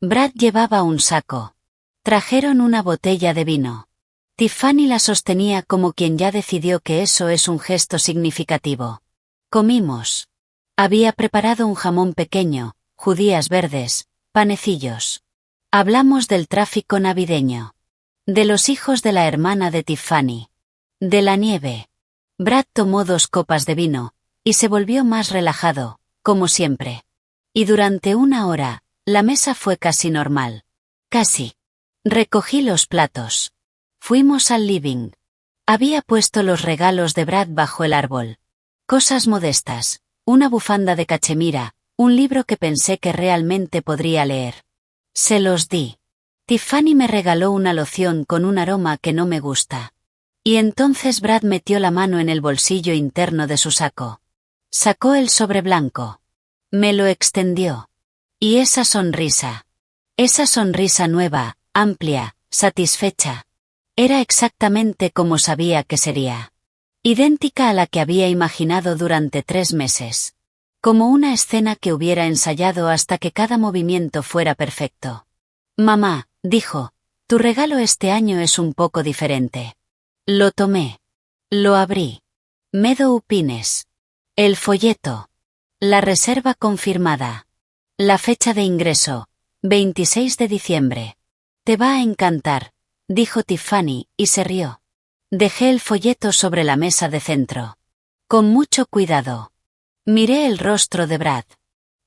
Brad llevaba un saco. Trajeron una botella de vino. Tiffany la sostenía como quien ya decidió que eso es un gesto significativo. Comimos. Había preparado un jamón pequeño, judías verdes, panecillos. Hablamos del tráfico navideño. De los hijos de la hermana de Tiffany. De la nieve. Brad tomó 2 copas de vino, y se volvió más relajado, como siempre. Y durante 1 hora, la mesa fue casi normal. Casi. Recogí los platos. Fuimos al living. Había puesto los regalos de Brad bajo el árbol. Cosas modestas, una bufanda de cachemira, un libro que pensé que realmente podría leer. Se los di. Tiffany me regaló una loción con un aroma que no me gusta. Y entonces Brad metió la mano en el bolsillo interno de su saco. Sacó el sobre blanco. Me lo extendió. Y esa sonrisa nueva, amplia, satisfecha. Era exactamente como sabía que sería. Idéntica a la que había imaginado durante 3 meses. Como una escena que hubiera ensayado hasta que cada movimiento fuera perfecto. Mamá, dijo, tu regalo este año es un poco diferente. Lo tomé. Lo abrí. Meadow Pines. El folleto. La reserva confirmada. La fecha de ingreso, 26 de diciembre. Te va a encantar, dijo Tiffany, y se rió. Dejé el folleto sobre la mesa de centro. Con mucho cuidado. Miré el rostro de Brad.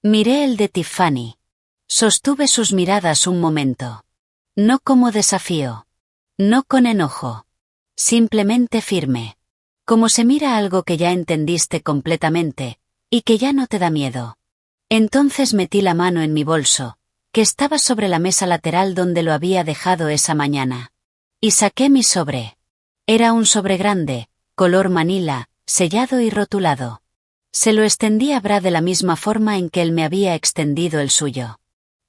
Miré el de Tiffany. Sostuve sus miradas un momento. No como desafío. No con enojo. Simplemente firme. Como se mira algo que ya entendiste completamente, y que ya no te da miedo. Entonces metí la mano en mi bolso, que estaba sobre la mesa lateral donde lo había dejado esa mañana. Y saqué mi sobre. Era un sobre grande, color manila, sellado y rotulado. Se lo extendí a Brad de la misma forma en que él me había extendido el suyo.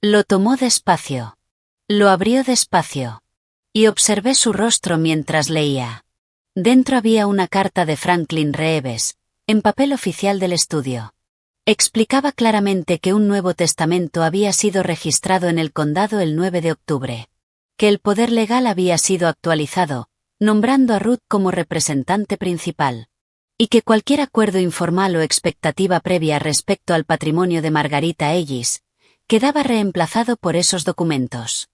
Lo tomó despacio. Lo abrió despacio. Y observé su rostro mientras leía. Dentro había una carta de Franklin Reeves, en papel oficial del estudio. Explicaba claramente que un Nuevo Testamento había sido registrado en el condado el 9 de octubre. Que el poder legal había sido actualizado, nombrando a Ruth como representante principal. Y que cualquier acuerdo informal o expectativa previa respecto al patrimonio de Margarita Ellis, quedaba reemplazado por esos documentos.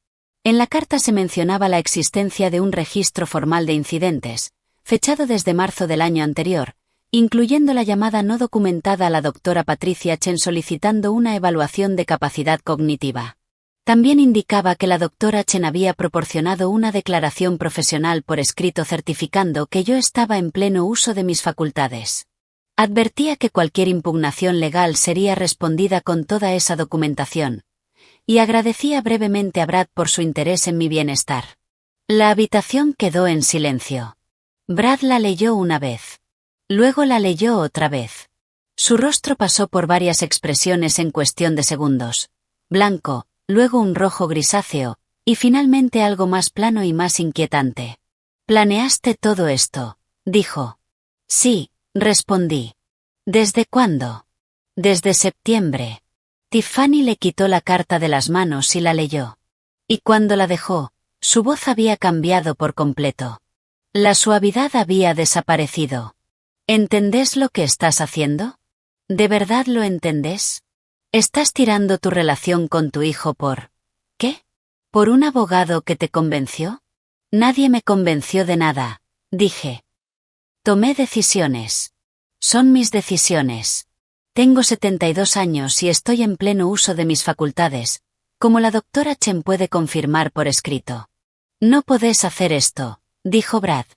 En la carta se mencionaba la existencia de un registro formal de incidentes, fechado desde marzo del año anterior, incluyendo la llamada no documentada a la doctora Patricia Chen solicitando una evaluación de capacidad cognitiva. También indicaba que la doctora Chen había proporcionado una declaración profesional por escrito certificando que yo estaba en pleno uso de mis facultades. Advertía que cualquier impugnación legal sería respondida con toda esa documentación, y agradecía brevemente a Brad por su interés en mi bienestar. La habitación quedó en silencio. Brad la leyó una vez. Luego la leyó otra vez. Su rostro pasó por varias expresiones en cuestión de segundos. Blanco, luego un rojo grisáceo, y finalmente algo más plano y más inquietante. «¿Planeaste todo esto?», dijo. «Sí», respondí. «¿Desde cuándo?» «Desde septiembre». Tiffany le quitó la carta de las manos y la leyó. Y cuando la dejó, su voz había cambiado por completo. La suavidad había desaparecido. ¿Entendés lo que estás haciendo? ¿De verdad lo entendés? ¿Estás tirando tu relación con tu hijo por... ¿qué? ¿Por un abogado que te convenció? Nadie me convenció de nada, dije. Tomé decisiones. Son mis decisiones. Tengo 72 años y estoy en pleno uso de mis facultades, como la doctora Chen puede confirmar por escrito. No podés hacer esto, dijo Brad.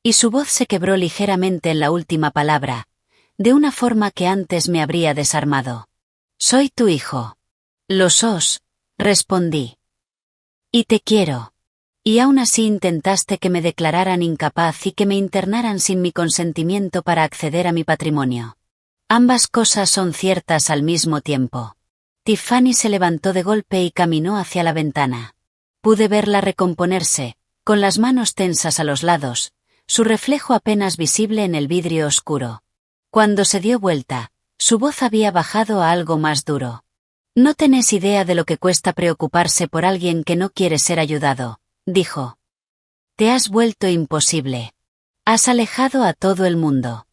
Y su voz se quebró ligeramente en la última palabra, de una forma que antes me habría desarmado. Soy tu hijo. Lo sos, respondí. Y te quiero. Y aún así intentaste que me declararan incapaz y que me internaran sin mi consentimiento para acceder a mi patrimonio. Ambas cosas son ciertas al mismo tiempo. Tiffany se levantó de golpe y caminó hacia la ventana. Pude verla recomponerse, con las manos tensas a los lados, su reflejo apenas visible en el vidrio oscuro. Cuando se dio vuelta, su voz había bajado a algo más duro. No tenés idea de lo que cuesta preocuparse por alguien que no quiere ser ayudado, dijo. Te has vuelto imposible. Has alejado a todo el mundo.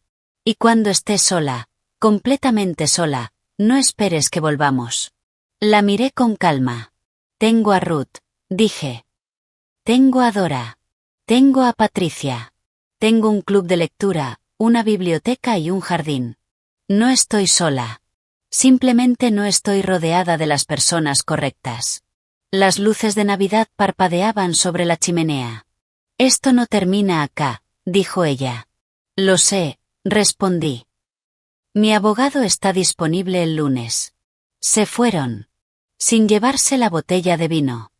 Y cuando estés sola, completamente sola, no esperes que volvamos. La miré con calma. Tengo a Ruth, dije. Tengo a Dora. Tengo a Patricia. Tengo un club de lectura, una biblioteca y un jardín. No estoy sola. Simplemente no estoy rodeada de las personas correctas. Las luces de Navidad parpadeaban sobre la chimenea. Esto no termina acá, dijo ella. Lo sé, respondí. Mi abogado está disponible el lunes. Se fueron. Sin llevarse la botella de vino.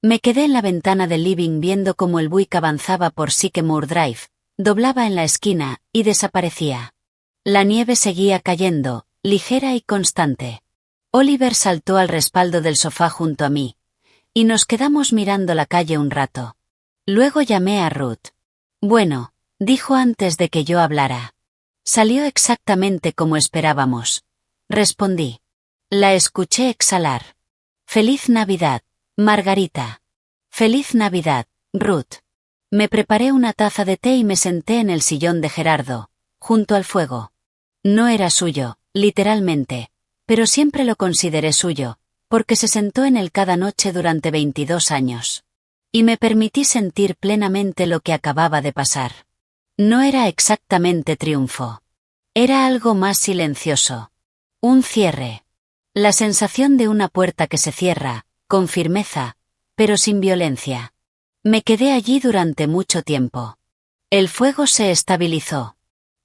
Me quedé en la ventana del living viendo cómo el Buick avanzaba por Sycamore Drive, doblaba en la esquina, y desaparecía. La nieve seguía cayendo, ligera y constante. Oliver saltó al respaldo del sofá junto a mí, y nos quedamos mirando la calle un rato. Luego llamé a Ruth. Bueno, dijo antes de que yo hablara. Salió exactamente como esperábamos. Respondí. La escuché exhalar. Feliz Navidad, Margarita. Feliz Navidad, Ruth. Me preparé una taza de té y me senté en el sillón de Gerardo, junto al fuego. No era suyo, literalmente, pero siempre lo consideré suyo, porque se sentó en él cada noche durante 22 años. Y me permití sentir plenamente lo que acababa de pasar. No era exactamente triunfo. Era algo más silencioso. Un cierre. La sensación de una puerta que se cierra, con firmeza, pero sin violencia. Me quedé allí durante mucho tiempo. El fuego se estabilizó.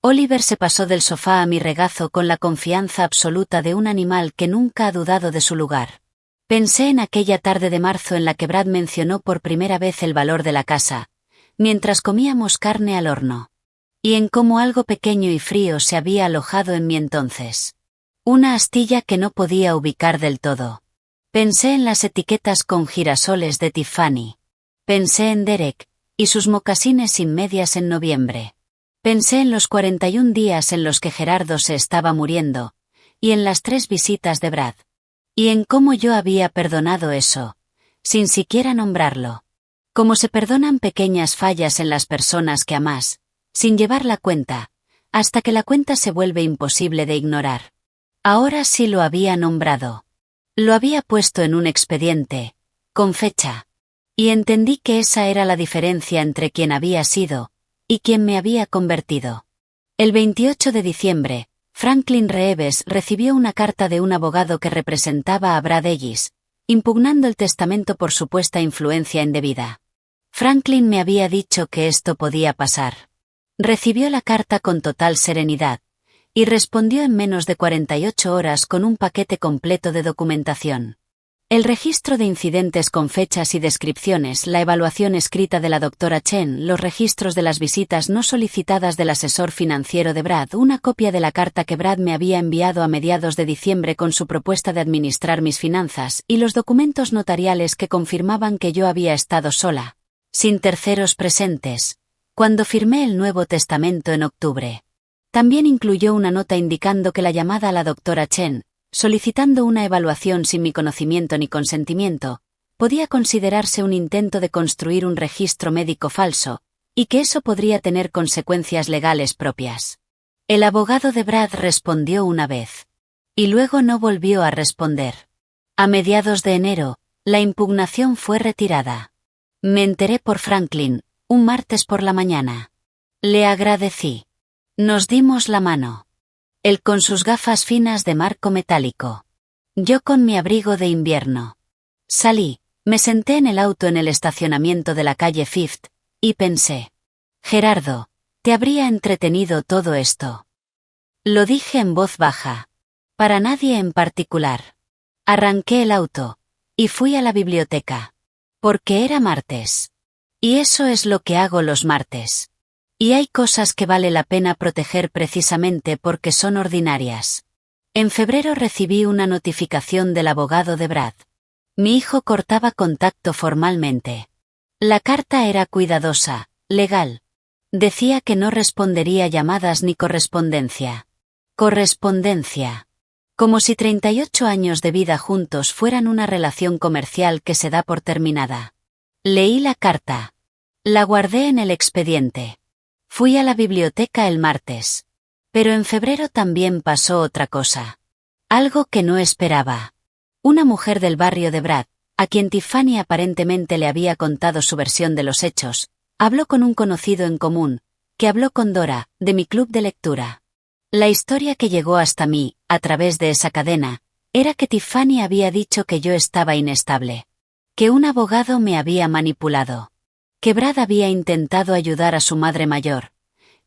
Oliver se pasó del sofá a mi regazo con la confianza absoluta de un animal que nunca ha dudado de su lugar. Pensé en aquella tarde de marzo en la que Brad mencionó por primera vez el valor de la casa, mientras comíamos carne al horno. Y en cómo algo pequeño y frío se había alojado en mí entonces. Una astilla que no podía ubicar del todo. Pensé en las etiquetas con girasoles de Tiffany. Pensé en Derek, y sus mocasines sin medias en noviembre. Pensé en los 41 días en los que Gerardo se estaba muriendo, y en las 3 visitas de Brad. Y en cómo yo había perdonado eso, sin siquiera nombrarlo. Como se perdonan pequeñas fallas en las personas que amás, sin llevar la cuenta, hasta que la cuenta se vuelve imposible de ignorar. Ahora sí lo había nombrado. Lo había puesto en un expediente, con fecha. Y entendí que esa era la diferencia entre quien había sido, y quien me había convertido. El 28 de diciembre, Franklin Reeves recibió una carta de un abogado que representaba a Brad Ellis, impugnando el testamento por supuesta influencia indebida. Franklin me había dicho que esto podía pasar. Recibió la carta con total serenidad, y respondió en menos de 48 horas con un paquete completo de documentación. El registro de incidentes con fechas y descripciones, la evaluación escrita de la doctora Chen, los registros de las visitas no solicitadas del asesor financiero de Brad, una copia de la carta que Brad me había enviado a mediados de diciembre con su propuesta de administrar mis finanzas, y los documentos notariales que confirmaban que yo había estado sola, sin terceros presentes, cuando firmé el Nuevo Testamento en octubre. También incluyó una nota indicando que la llamada a la doctora Chen, solicitando una evaluación sin mi conocimiento ni consentimiento, podía considerarse un intento de construir un registro médico falso, y que eso podría tener consecuencias legales propias. El abogado de Brad respondió una vez. Y luego no volvió a responder. A mediados de enero, la impugnación fue retirada. Me enteré por Franklin, un martes por la mañana. Le agradecí. Nos dimos la mano. Él con sus gafas finas de marco metálico. Yo con mi abrigo de invierno. Salí, me senté en el auto en el estacionamiento de la calle Fifth, y pensé. Gerardo, ¿te habría entretenido todo esto? Lo dije en voz baja. Para nadie en particular. Arranqué el auto, y fui a la biblioteca. Porque era martes. Y eso es lo que hago los martes. Y hay cosas que vale la pena proteger precisamente porque son ordinarias. En febrero recibí una notificación del abogado de Brad. Mi hijo cortaba contacto formalmente. La carta era cuidadosa, legal. Decía que no respondería llamadas ni correspondencia. Correspondencia. Como si 38 años de vida juntos fueran una relación comercial que se da por terminada. Leí la carta. La guardé en el expediente. Fui a la biblioteca el martes. Pero en febrero también pasó otra cosa. Algo que no esperaba. Una mujer del barrio de Brad, a quien Tiffany aparentemente le había contado su versión de los hechos, habló con un conocido en común, que habló con Dora, de mi club de lectura. La historia que llegó hasta mí, a través de esa cadena, era que Tiffany había dicho que yo estaba inestable. Que un abogado me había manipulado. Que Brad había intentado ayudar a su madre mayor.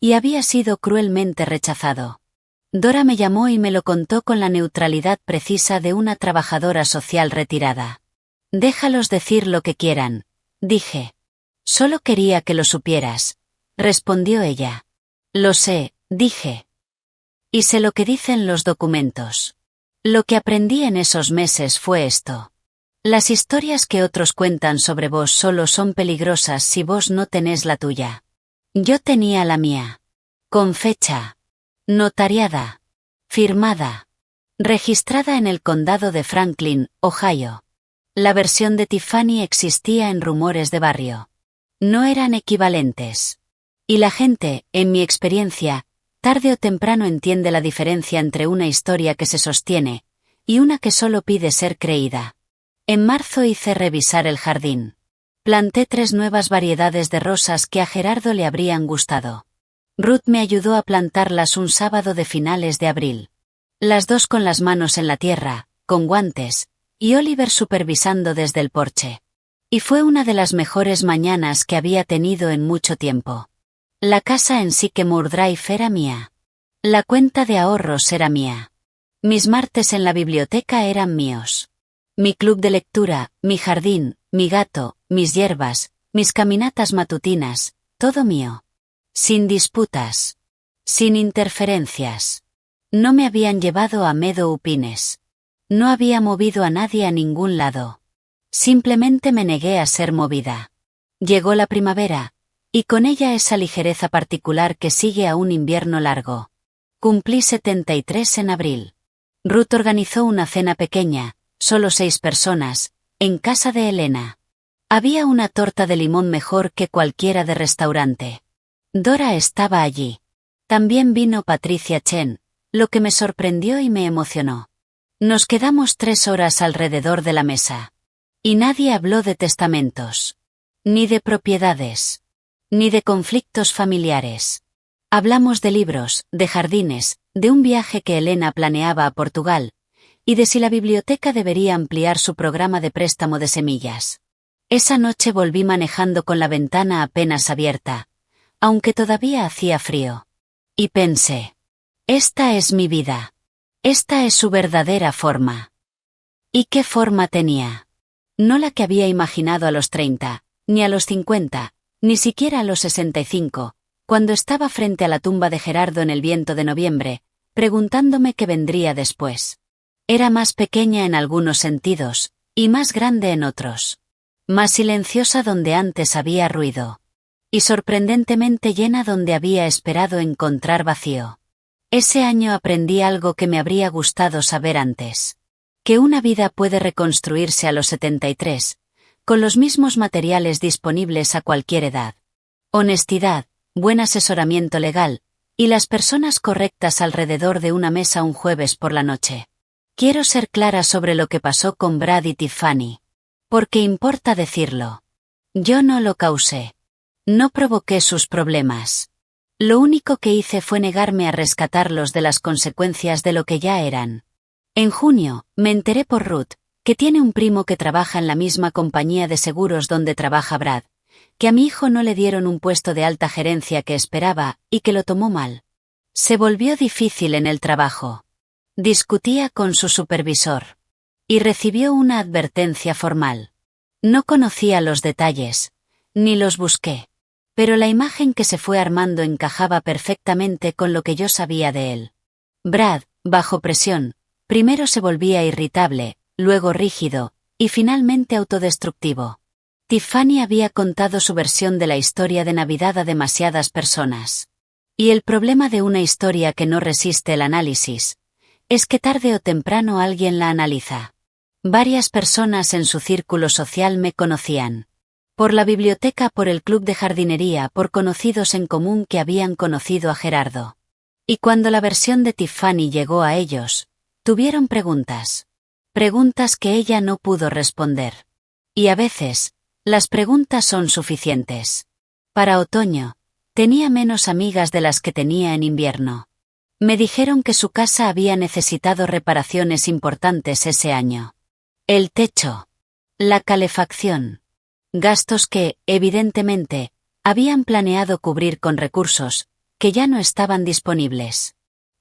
Y había sido cruelmente rechazado. Dora me llamó y me lo contó con la neutralidad precisa de una trabajadora social retirada. Déjalos decir lo que quieran, dije. Solo quería que lo supieras, respondió ella. Lo sé, dije. Y sé lo que dicen los documentos. Lo que aprendí en esos meses fue esto. Las historias que otros cuentan sobre vos solo son peligrosas si vos no tenés la tuya. Yo tenía la mía. Con fecha. Notariada. Firmada. Registrada en el condado de Franklin, Ohio. La versión de Tiffany existía en rumores de barrio. No eran equivalentes. Y la gente, en mi experiencia, tarde o temprano entiende la diferencia entre una historia que se sostiene y una que solo pide ser creída. En marzo hice revisar el jardín. Planté 3 nuevas variedades de rosas que a Gerardo le habrían gustado. Ruth me ayudó a plantarlas un sábado de finales de abril. Las dos con las manos en la tierra, con guantes, y Oliver supervisando desde el porche. Y fue una de las mejores mañanas que había tenido en mucho tiempo. La casa en Sycamore Drive era mía. La cuenta de ahorros era mía. Mis martes en la biblioteca eran míos. Mi club de lectura, mi jardín, mi gato, mis hierbas, mis caminatas matutinas, todo mío. Sin disputas. Sin interferencias. No me habían llevado a Meadow Pines. No había movido a nadie a ningún lado. Simplemente me negué a ser movida. Llegó la primavera, y con ella esa ligereza particular que sigue a un invierno largo. Cumplí 73 en abril. Ruth organizó una cena pequeña, solo 6 personas, en casa de Elena. Había una torta de limón mejor que cualquiera de restaurante. Dora estaba allí. También vino Patricia Chen, lo que me sorprendió y me emocionó. Nos quedamos 3 horas alrededor de la mesa. Y nadie habló de testamentos. Ni de propiedades. Ni de conflictos familiares. Hablamos de libros, de jardines, de un viaje que Elena planeaba a Portugal, y de si la biblioteca debería ampliar su programa de préstamo de semillas. Esa noche volví manejando con la ventana apenas abierta, aunque todavía hacía frío. Y pensé, esta es mi vida. Esta es su verdadera forma. ¿Y qué forma tenía? No la que había imaginado a los 30, ni a los 50, ni siquiera a los 65, cuando estaba frente a la tumba de Gerardo en el viento de noviembre, preguntándome qué vendría después. Era más pequeña en algunos sentidos, y más grande en otros. Más silenciosa donde antes había ruido. Y sorprendentemente llena donde había esperado encontrar vacío. Ese año aprendí algo que me habría gustado saber antes. Que una vida puede reconstruirse a los 73, con los mismos materiales disponibles a cualquier edad. Honestidad, buen asesoramiento legal, y las personas correctas alrededor de una mesa un jueves por la noche. Quiero ser clara sobre lo que pasó con Brad y Tiffany. Porque importa decirlo. Yo no lo causé. No provoqué sus problemas. Lo único que hice fue negarme a rescatarlos de las consecuencias de lo que ya eran. En junio, me enteré por Ruth, que tiene un primo que trabaja en la misma compañía de seguros donde trabaja Brad, que a mi hijo no le dieron un puesto de alta gerencia que esperaba y que lo tomó mal. Se volvió difícil en el trabajo. Discutía con su supervisor. Y recibió una advertencia formal. No conocía los detalles, ni los busqué. Pero la imagen que se fue armando encajaba perfectamente con lo que yo sabía de él. Brad, bajo presión, primero se volvía irritable, luego rígido, y finalmente autodestructivo. Tiffany había contado su versión de la historia de Navidad a demasiadas personas. Y el problema de una historia que no resiste el análisis es que tarde o temprano alguien la analiza. Varias personas en su círculo social me conocían. Por la biblioteca, por el club de jardinería, por conocidos en común que habían conocido a Gerardo. Y cuando la versión de Tiffany llegó a ellos, tuvieron preguntas. Preguntas que ella no pudo responder. Y a veces, las preguntas son suficientes. Para otoño, tenía menos amigas de las que tenía en invierno. Me dijeron que su casa había necesitado reparaciones importantes ese año. El techo. La calefacción. Gastos que, evidentemente, habían planeado cubrir con recursos que ya no estaban disponibles.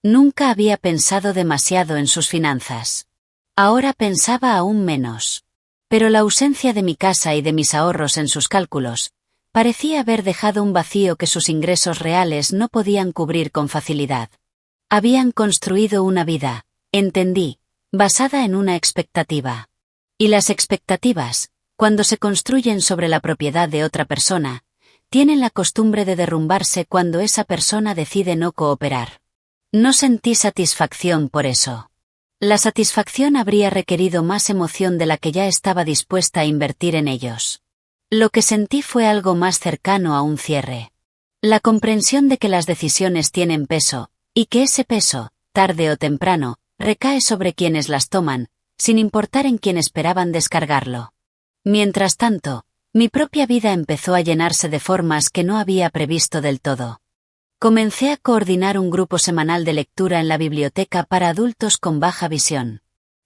Nunca había pensado demasiado en sus finanzas. Ahora pensaba aún menos. Pero la ausencia de mi casa y de mis ahorros en sus cálculos parecía haber dejado un vacío que sus ingresos reales no podían cubrir con facilidad. Habían construido una vida, entendí, basada en una expectativa. Y las expectativas, cuando se construyen sobre la propiedad de otra persona, tienen la costumbre de derrumbarse cuando esa persona decide no cooperar. No sentí satisfacción por eso. La satisfacción habría requerido más emoción de la que ya estaba dispuesta a invertir en ellos. Lo que sentí fue algo más cercano a un cierre. La comprensión de que las decisiones tienen peso, y que ese peso, tarde o temprano, recae sobre quienes las toman, sin importar en quién esperaban descargarlo. Mientras tanto, mi propia vida empezó a llenarse de formas que no había previsto del todo. Comencé a coordinar un grupo semanal de lectura en la biblioteca para adultos con baja visión.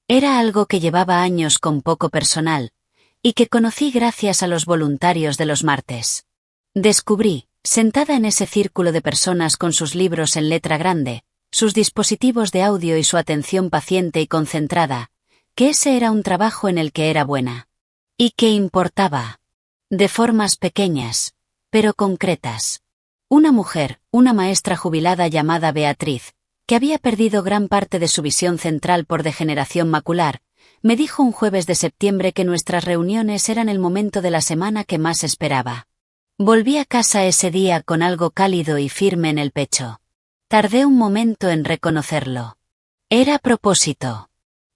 Era algo que llevaba años con poco personal, y que conocí gracias a los voluntarios de los martes. Descubrí, sentada en ese círculo de personas con sus libros en letra grande, sus dispositivos de audio y su atención paciente y concentrada, que ese era un trabajo en el que era buena. Y que importaba. De formas pequeñas, pero concretas. Una mujer, una maestra jubilada llamada Beatriz, que había perdido gran parte de su visión central por degeneración macular, me dijo un jueves de septiembre que nuestras reuniones eran el momento de la semana que más esperaba. Volví a casa ese día con algo cálido y firme en el pecho. Tardé un momento en reconocerlo. Era propósito.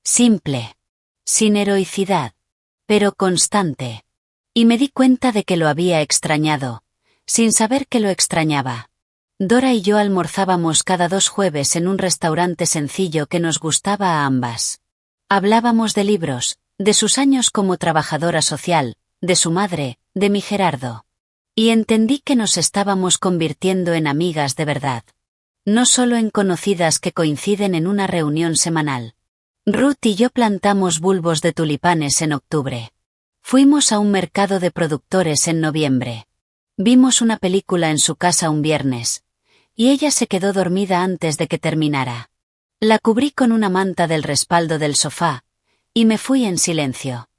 Simple. Sin heroicidad. Pero constante. Y me di cuenta de que lo había extrañado, sin saber que lo extrañaba. Dora y yo almorzábamos cada 2 jueves en un restaurante sencillo que nos gustaba a ambas. Hablábamos de libros, de sus años como trabajadora social, de su madre, de mi Gerardo. Y entendí que nos estábamos convirtiendo en amigas de verdad. No solo en conocidas que coinciden en una reunión semanal. Ruth y yo plantamos bulbos de tulipanes en octubre. Fuimos a un mercado de productores en noviembre. Vimos una película en su casa un viernes, y ella se quedó dormida antes de que terminara. La cubrí con una manta del respaldo del sofá, y me fui en silencio.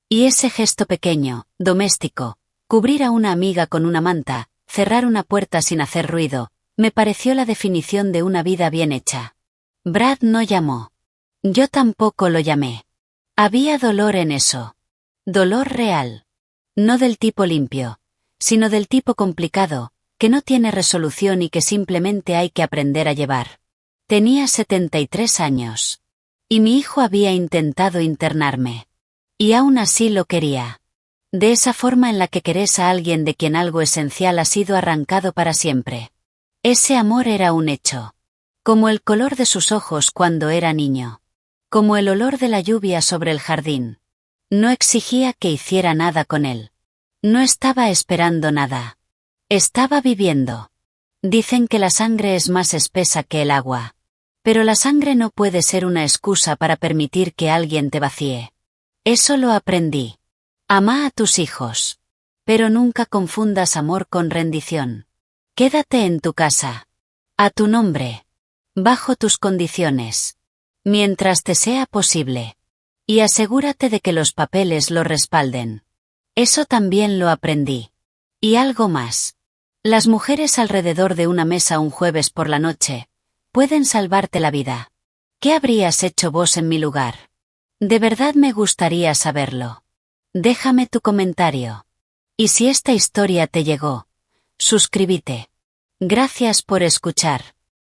Y ese gesto pequeño, doméstico, cubrir a una amiga con una manta, cerrar una puerta sin hacer ruido, me pareció la definición de una vida bien hecha. Brad no llamó. Yo tampoco lo llamé. Había dolor en eso. Dolor real. No del tipo limpio, sino del tipo complicado, que no tiene resolución y que simplemente hay que aprender a llevar. Tenía 73 años. Y mi hijo había intentado internarme. Y aún así lo quería. De esa forma en la que querés a alguien de quien algo esencial ha sido arrancado para siempre. Ese amor era un hecho. Como el color de sus ojos cuando era niño. Como el olor de la lluvia sobre el jardín. No exigía que hiciera nada con él. No estaba esperando nada. Estaba viviendo. Dicen que la sangre es más espesa que el agua. Pero la sangre no puede ser una excusa para permitir que alguien te vacíe. Eso lo aprendí. Ama a tus hijos. Pero nunca confundas amor con rendición. Quédate en tu casa. A tu nombre. Bajo tus condiciones. Mientras te sea posible. Y asegúrate de que los papeles lo respalden. Eso también lo aprendí. Y algo más. Las mujeres alrededor de una mesa un jueves por la noche pueden salvarte la vida. ¿Qué habrías hecho vos en mi lugar? De verdad me gustaría saberlo. Déjame tu comentario. Y si esta historia te llegó, suscríbete. Gracias por escuchar.